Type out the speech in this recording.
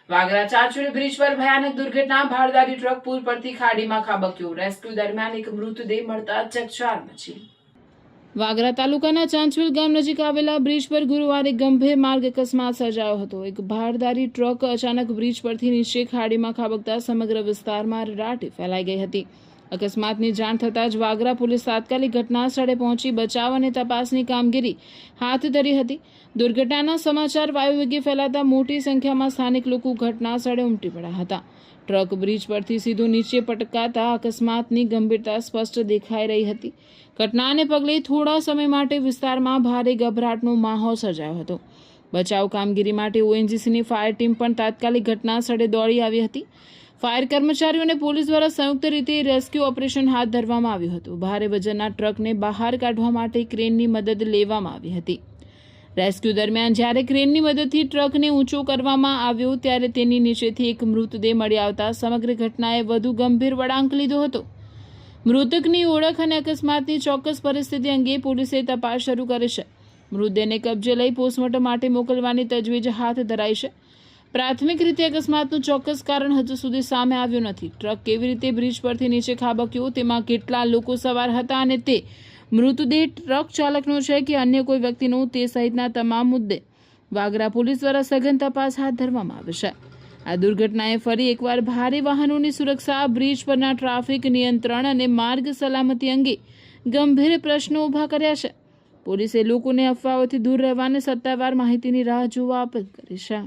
Vagra ચાંચોલી bridge પર ભયાનક દુર્ઘટના. ભારદારી ટ્રક પુલ પરથી ખાડીમાં ખાબક્યો. રેસ્ક્યુ દરમિયાન એક મૃતદેહ મળતા ચકચાર મચી. વાગરા તાલુકાના ચાંચોલ ગામ નજીક આવેલા બ્રિજ પર ગુરુવારે ગંભીર માર્ગ અકસ્માત સર્જાયો હતો. એક ભારદારી ટ્રક અચાનક બ્રિજ પરથી નીચે ખાડીમાં ખાબકતા સમગ્ર વિસ્તારમાં રાટી ફેલાઈ ગઈ હતી. અકસ્માતની જાણ થતાં જ વાગરા પોલીસ તાત્કાલિક ઘટના સ્થળે પહોંચી બચાવ અને તપાસની કામગીરી હાથ ધરી હતી. દુર્ઘટનાના સમાચાર વાયુવેગે ફેલાતા મોટી સંખ્યામાં સ્થાનિક લોકો ઘટના સ્થળે ઉમટી પડ્યા હતા. ટ્રક બ્રિજ પરથી સીધું નીચે પટકાતા અકસ્માતની ગંભીરતા સ્પષ્ટ દેખાઈ રહી હતી. ઘટનાને પગલે થોડા સમય માટે વિસ્તારમાં ભારે ગભરાટનો માહોલ સર્જાયો હતો. બચાવ કામગીરી માટે ઓએનજીસીની ફાયર ટીમ પણ તાત્કાલિક ઘટના સ્થળે દોડી આવી હતી. ફાયર કર્મચારીઓ અને પોલીસ દ્વારા સંયુક્ત રીતે રેસ્ક્યુ ઓપરેશન હાથ ધરવામાં આવ્યું હતું. ભારે વજનના ટ્રકને બહાર કાઢવા માટે ક્રેનની મદદ લેવામાં આવી હતી. રેસ્ક્યુ દરમિયાન જ્યારે ક્રેનની મદદથી ટ્રકને ઊંચો કરવામાં આવ્યો ત્યારે તેની નીચેથી એક મૃતદેહ મળી આવતા સમગ્ર ઘટનાએ વધુ ગંભીર વળાંક લીધો હતો. મૃતકની ઓળખ અને અકસ્માતની ચોક્કસ પરિસ્થિતિ અંગે પોલીસે તપાસ શરૂ કરી છે. મૃતદેહને કબજે લઈ પોસ્ટમોર્ટમ માટે મોકલવાની તજવીજ હાથ ધરાઈ છે. પ્રાથમિક રીતે અકસ્માતનું ચોક્કસ કારણ હજુ સુધી સામે આવ્યું નથી. ટ્રક કેવી રીતે બ્રિજ પરથી નીચે ખાબક્યો, તેમાં કેટલા લોકો સવાર હતા અને તે મૃતદેહ ટ્રક ચાલકનો છે કે અન્ય કોઈ વ્યક્તિનો, તે સહિતના તમામ મુદ્દે વાગરા પોલીસ દ્વારા સઘન તપાસ હાથ ધરવામાં આવે છે. આ દુર્ઘટનાએ ફરી એકવાર ભારે વાહનોની સુરક્ષા, બ્રિજ પરના ટ્રાફિક નિયંત્રણ અને માર્ગ સલામતી અંગે ગંભીર પ્રશ્નો ઊભા કર્યા છે. પોલીસે લોકોને અફવાઓથી દૂર રહેવા અને સત્તાવાર માહિતીની રાહ જોવા અપીલ કરી છે.